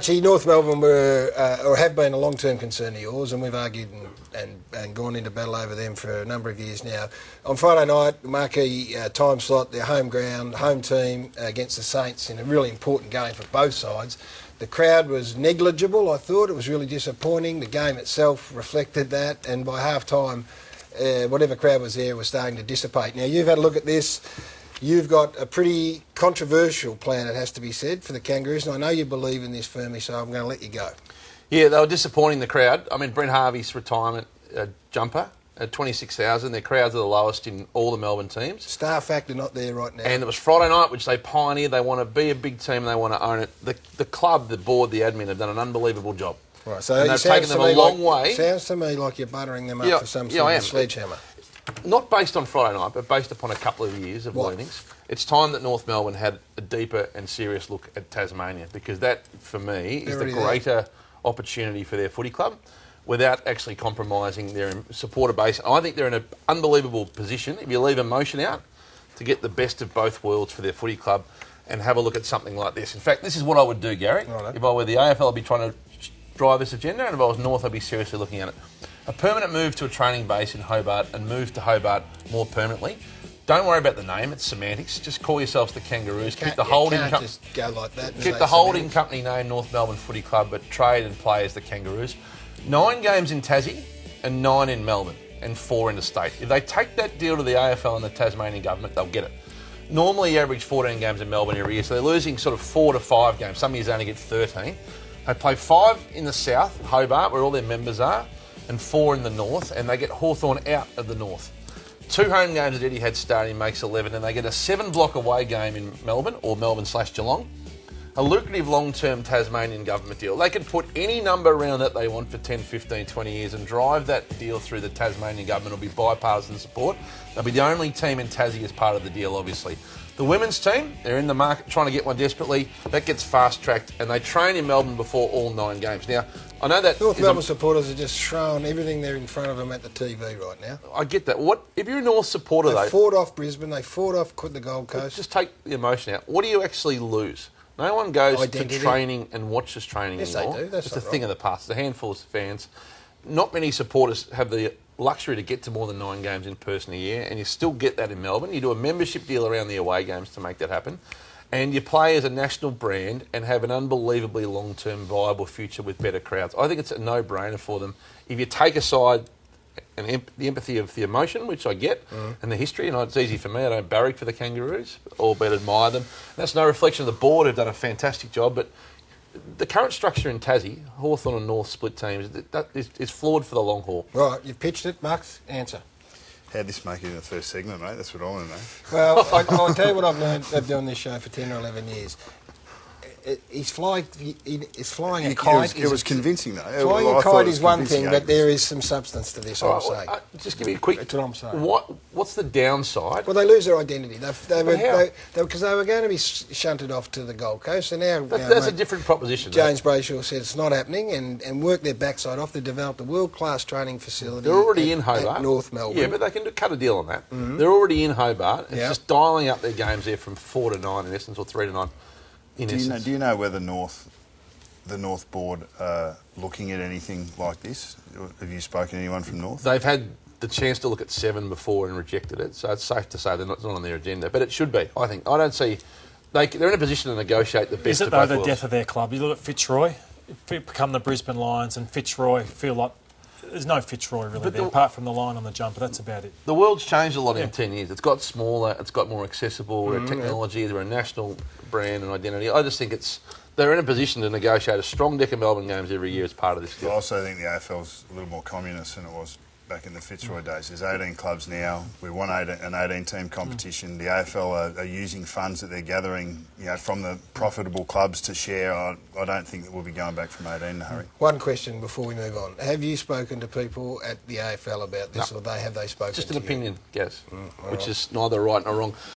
Actually, North Melbourne were, or have been, a long-term concern of yours, and we've argued and gone into battle over them for a number of years now. On Friday night, marquee time slot, their home ground, home team against the Saints in a really important game for both sides. The crowd was negligible, I thought. It was really disappointing. The game itself reflected that, and by half-time, whatever crowd was there was starting to dissipate. Now, you've had a look at this. You've got a pretty controversial plan, it has to be said, for the Kangaroos, and I know you believe in this firmly, so I'm going to let you go. Yeah, they were disappointing, the crowd. I mean, Brent Harvey's retirement jumper at 26,000. Their crowds are the lowest in all the Melbourne teams. Star factor not there right now. And it was Friday night, which they pioneered. They want to be a big team and they want to own it. The club, the board, the admin have done an unbelievable job. Right, so and they've taken them a long way. Sounds to me like you're buttering them up for some sort of sledgehammer. Not based on Friday night, but based upon a couple of years of learnings. It's time that North Melbourne had a deeper and serious look at Tasmania, because that, for me, is the greater opportunity for their footy club without actually compromising their supporter base. I think they're in an unbelievable position, if you leave emotion out, to get the best of both worlds for their footy club and have a look at something like this. In fact, this is what I would do, Gary. Right. If I were the AFL, I'd be trying to drive this agenda, and if I was North, I'd be seriously looking at it. A permanent move to a training base in Hobart and move to Hobart more permanently. Don't worry about the name, it's semantics. Just call yourselves the Kangaroos. Keep the holding company name North Melbourne Footy Club, but trade and play as the Kangaroos. 9 games in Tassie and 9 in Melbourne and 4 interstate. If they take that deal to the AFL and the Tasmanian government, they'll get it. Normally, you average 14 games in Melbourne every year, so they're losing sort of 4 to 5 games. Some years they only get 13. They play 5 in the south, Hobart, where all their members are, and 4 in the north, and they get Hawthorn out of the north. 2 home games at Etihad Stadium makes 11, and they get a 7-block away game in Melbourne, or Melbourne/Geelong. A lucrative long-term Tasmanian government deal. They could put any number around that they want for 10, 15, 20 years and drive that deal through the Tasmanian government. It'll be bipartisan support. They'll be the only team in Tassie as part of the deal, obviously. The women's team, they're in the market trying to get one desperately. That gets fast-tracked, and they train in Melbourne before all 9 games. Now, I know that North Melbourne supporters are just throwing everything there in front of them at the TV right now. I get that. What if you're a North supporter, they fought off Brisbane, they fought off the Gold Coast. Just take the emotion out. What do you actually lose? No one goes to training and watches training anymore. Yes, they do. That's it's a thing of the past. It's a handful of fans. Not many supporters have the luxury to get to more than 9 games in person a year, and you still get that in Melbourne. You do a membership deal around the away games to make that happen, and you play as a national brand and have an unbelievably long-term viable future with better crowds. I think it's a no-brainer for them. If you take aside the empathy of the emotion, which I get, and the history, and it's easy for me, I don't barrack for the Kangaroos, albeit admire them. That's no reflection of the board, who've done a fantastic job, but the current structure in Tassie, Hawthorn and North split teams, that is flawed for the long haul. Right, you've pitched it, Marks. Answer. How'd this make it in the first segment, mate? That's what I want to know. Well, I'll tell you what I've learned of doing this show for 10 or 11 years. He's flying a kite. It was convincing, though. Flying a kite is one thing, but there is some substance to this, I'm saying. Just give me a quick... That's what I'm saying. What's the downside? Well, they lose their identity. Because they were going to be shunted off to the Gold Coast, and now... That's a different proposition. James Brayshaw said it's not happening, and worked their backside off. They developed a world-class training facility. They're already in Hobart. At North Melbourne. Yeah, but they can cut a deal on that. They're already in Hobart. It's just dialing up their games there from 4 to 9, in essence, or 3 to 9. Do you know whether the North board are looking at anything like this? Have you spoken to anyone from North? They've had the chance to look at 7 before and rejected it, so it's safe to say it's not on their agenda. But it should be, I think. I don't see... They're in a position to negotiate the best of both worlds. Is it, though, the death of their club? You look at Fitzroy, become the Brisbane Lions, and Fitzroy feel like... There's no Fitzroy really there, apart from the line on the jumper. That's about it. The world's changed a lot in 10 years. It's got smaller, it's got more accessible, we're a technology, they're a national brand and identity. I just think they're in a position to negotiate a strong deck of Melbourne games every year as part of this deal. I also think the AFL's a little more communist than it was back in the Fitzroy days. There's 18 clubs now. We won an 18-team competition. The AFL are using funds that they're gathering, from the profitable clubs to share. I don't think that we'll be going back from 18 in a hurry. One question before we move on. Have you spoken to people at the AFL about this, or have they spoken to you? Just an opinion, Gaz, which is neither right nor wrong.